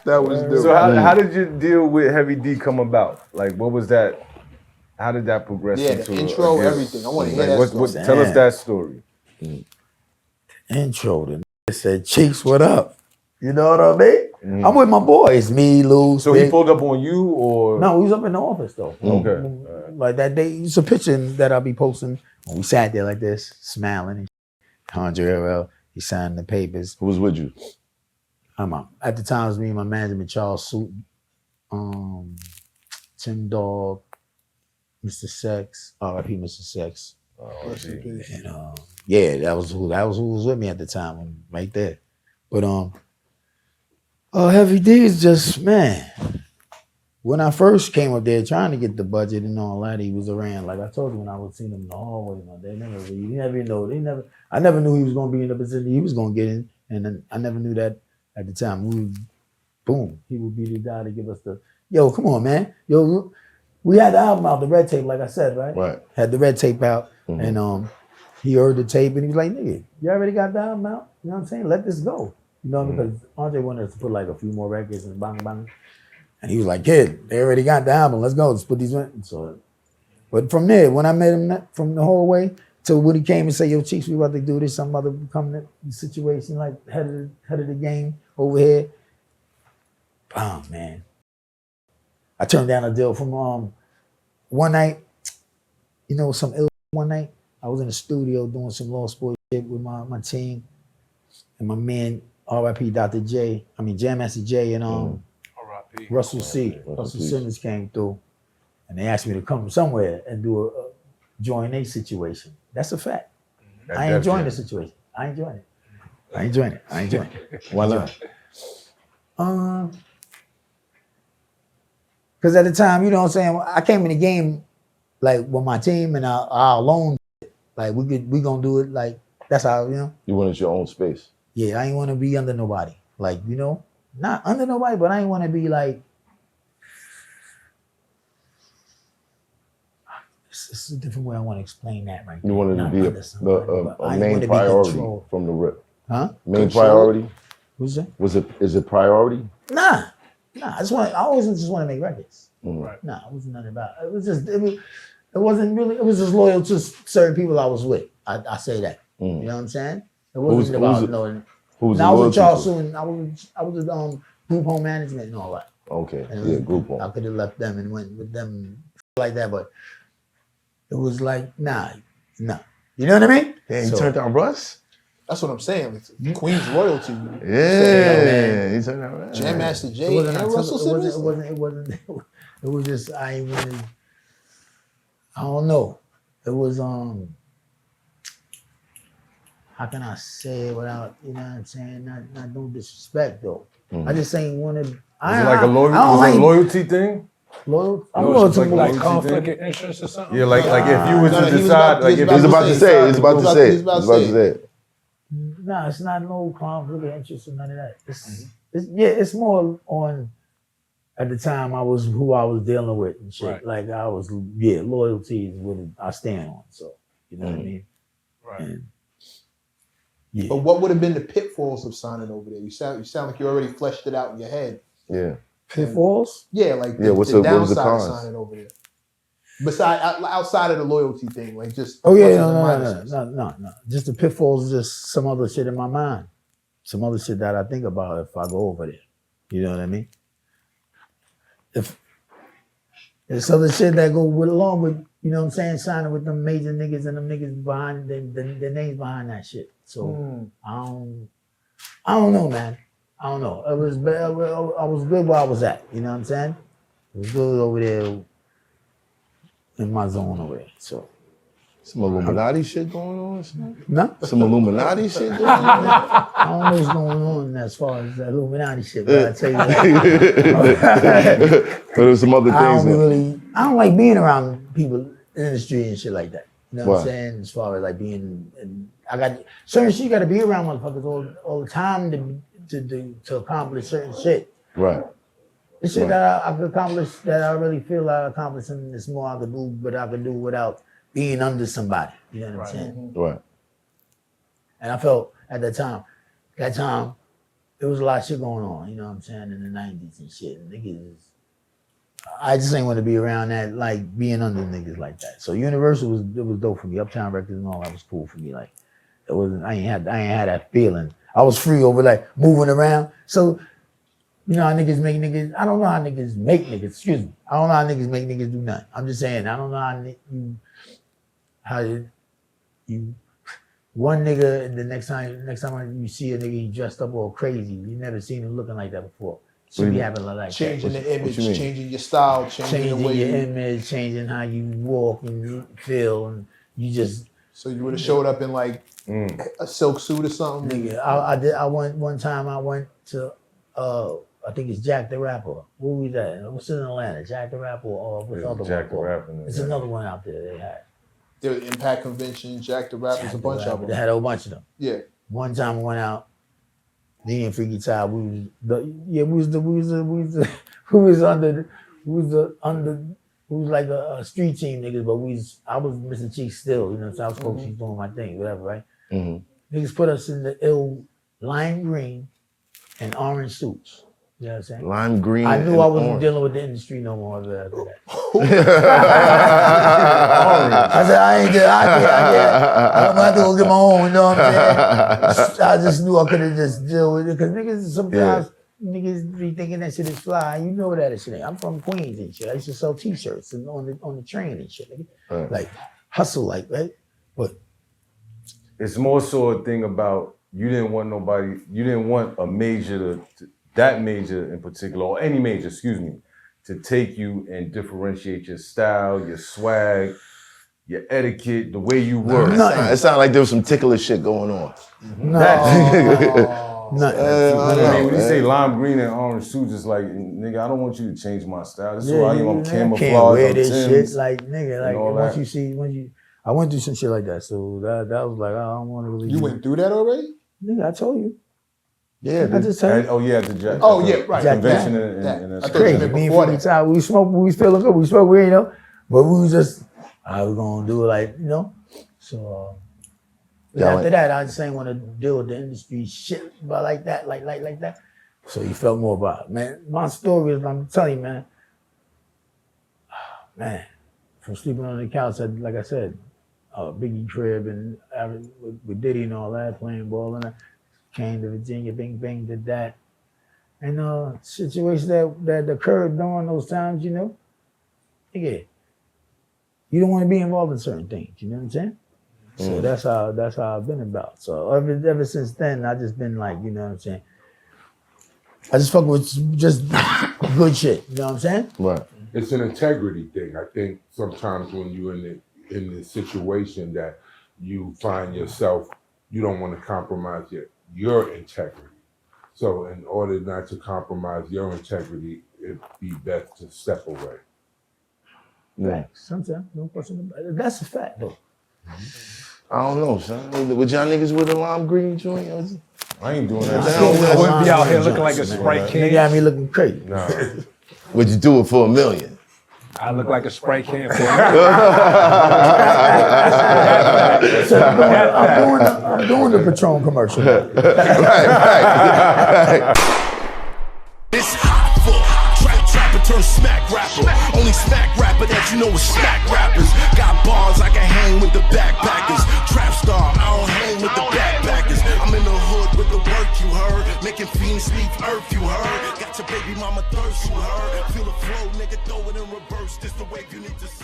That was different. So how did you deal with Heavy D come about? Like, what was that? How did that progress into the intro, everything. I want to hear that story. Tell us that story. Intro, the nigga said, Cheeks, what up? You know what I mean? I'm with my boys, me, Lou. So he pulled up on you, or no? He was up in the office though. Okay, like that day. It's a picture that I'll be posting. When we sat there like this, smiling. And Andre, he signed the papers. Who was with you? I'm out. At the time, it was me and my management, Charles Suit, Tim Dog, Mr.Cheeks, R.I.P. Mr.Cheeks. And yeah, that was who was with me at the time, right there. But Heavy D is just, man. When I first came up there trying to get the budget and all that, he was around. Like I told you when I was seeing him in the hallway, I never knew he was gonna be in the position he was gonna get in. And then I never knew that at the time. He would be the guy to give us the, yo, come on, man. Yo, we had the album out, the red tape, like I said, right? Right. Had the red tape out, and he heard the tape, and he was like, nigga, you already got the album out? You know what I'm saying? Let this go. You know, because Andre wanted us to put like a few more records and bang, bang. And he was like, kid, they already got the album. Let's go. Let's put these in. So, but from there, when I met him from the whole way to when he came and said, yo, Cheeks, we about to do this. I'm about to become the situation, like head of the game over here. Oh, man. I turned down a deal from one night, you know, some ill one night. I was in the studio doing some law sport shit with my team and my man, R.I.P. Dr. J. I mean, Jam Master J and Russell C. Russell Simmons came through and they asked me to come somewhere and do a join a situation. That's a fact. I ain't enjoying the situation. I ain't enjoying it. Why not? Because at the time, you know what I'm saying, I came in the game like with my team and our alone, like we gonna do it like that's how, you know. You wanted your own space. Yeah, I ain't want to be under nobody. Like, you know, not under nobody, but I ain't want to be like. It's a different way I want to explain that right now. You wanted to be a main priority from the rip. Huh? Main priority. What's that? Is it priority? Nah. I always just want to make records. Right. Nah, it wasn't nothing about it. It wasn't really, it was just loyal to certain people I was with. I say that. You know what I'm saying? It wasn't about knowing. I was with Charles soon. I was with group home management and all that. Okay. Yeah, group home. I could have left them and went with them like that, but it was like, nah. You know what I mean? Yeah, you turned down Russ? That's what I'm saying. It's Queen's loyalty. Yeah, he turned down Russ. Jam Master J and Russell Simmons. It was just, I don't know. It was, how can I say it without, you know what I'm saying, not no disrespect though. I just ain't want to. Was it like a loyalty thing? Loyal? I'm loyal to like conflict of interest or something? Yeah, like if you was to decide, like if he's about to say it. No, it's not no conflict of interest or none of that. It's more on. At the time, I was who I was dealing with and shit. Right. Like I was, loyalty is what I stand on. So you know what I mean. Right. And, But what would have been the pitfalls of signing over there? You sound like you already fleshed it out in your head. Yeah. Pitfalls? Yeah, like the downside of signing over there. Besides, outside of the loyalty thing, like just no. Just the pitfalls is just some other shit in my mind. Some other shit that I think about if I go over there. You know what I mean? If there's other shit that go along with, you know what I'm saying, signing with them major niggas and them niggas behind the names behind that shit. So I don't know, man. I don't know. I was good where I was at. You know what I'm saying? It was good over there in my zone over there. So some Illuminati shit going on? No? Some Illuminati shit going on? I don't know what's going on as far as that Illuminati shit, but I tell you that. But there's some other things. I don't like being around people in the industry and shit like that. You know what I'm saying? As far as like being, I got certain shit you got to be around motherfuckers all the time to accomplish certain shit. Right. The shit that I could accomplish, that I really feel I accomplished, and there's more I could do, but I could do without being under somebody. You know what I'm saying? Right. And I felt at that time, there was a lot of shit going on, you know what I'm saying, in the 90s and shit. Niggas, I just ain't want to be around that, like being under niggas like that. So Universal was dope for me. Uptown Records and all that was cool for me. Like it wasn't, I ain't had that feeling. I was free over like moving around. So you know how niggas make niggas. I don't know how niggas make niggas. Excuse me. I don't know how niggas make niggas do nothing. I'm just saying. I don't know how you one nigga and the next time you see a nigga he dressed up all crazy. You never seen him looking like that before. Should be happening like changing that. the image, changing your style, changing the way your image, changing how you walk and you feel, and you just. So you would have showed up in like a silk suit or something. Nigga, I went one time. I went to I think it's Jack the Rapper. Where was that? What's in Atlanta? Jack the Rapper or what's the other Jack one? the Rapper. It's another one out there they had. There was Impact Convention, Jack the Rapper's a bunch of them. They had a whole bunch of them. Yeah. One time I went out, me and Freaky Ty, we was like a street team niggas, but I was Mr.Cheeks still, you know, so I was supposed to be doing my thing, whatever, right? Niggas put us in the ill lime green and orange suits. You know what I'm saying? Lime green. I knew I wasn't orange. dealing with the industry no more after that. I said, I I'm gonna have to go get my own, you know what I'm saying? I just knew I couldn't just deal with it. Because niggas sometimes niggas be thinking that shit is fly. You know that shit ain't. I'm from Queens and shit. I used to sell t-shirts and on the train and shit. Nigga. Like hustle like, right? But it's more so a thing about you didn't want a major that major in particular, or any major, excuse me, to take you and differentiate your style, your swag, your etiquette, the way you were. It sounded like there was some ticklish shit going on. no. I mean, when you say lime green and orange suits, it's like, nigga, I don't want you to change my style. This is who I am. I'm camouflage. Can't wear I'm this Simmons, shit, like nigga. Like I went through some shit like that. So that was like, I don't want to really. You went through that already? Nigga, I told you. Yeah, I just told you. Oh yeah, the Jack. Oh yeah, right. Convention That. and I thought you Crazy. meant Me and before Freaky that. Ty, we smoked, we was feeling good. We smoked, you know, but we was just, I was gonna do it like, you know. So after that, I just ain't want to deal with the industry shit, but like that, like that. So you felt more about it, man. My story is, I'm telling you, man, from sleeping on the couch, like I said, Biggie crib and with Diddy and all that, playing ball and that. Came to Virginia, bing, did that. And situations that occurred during those times, you know, nigga, you don't want to be involved in certain things, you know what I'm saying? So that's how I've been about. So ever since then, I just been like, you know what I'm saying? I just fuck with just good shit, you know what I'm saying? Right. It's an integrity thing. I think sometimes when you're in the situation that you find yourself, you don't want to compromise your integrity. So in order not to compromise your integrity, it'd be best to step away. Yeah. Sometimes, no question about it. That's a fact, though. I don't know, son. Would y'all niggas with a lime green joint? I ain't doing that. I wouldn't be out here looking like a Sprite Nigga can. got me looking crazy. Nah. Would you do it for $1 million? I look like a Sprite can. So I'm doing the Patron commercial. Right. It's Hoffa, trapper turn smack rapper. Only smack rapper that you know is smack rappers. Got bars I can hang with the backpackers. Trap star, I don't hang with the backpackers. I'm in the hood with the work you heard. Making fiends leave earth you heard. Got your baby mama thirst you heard. Feel the flow, nigga, throw it in reverse. This the wave you need to see.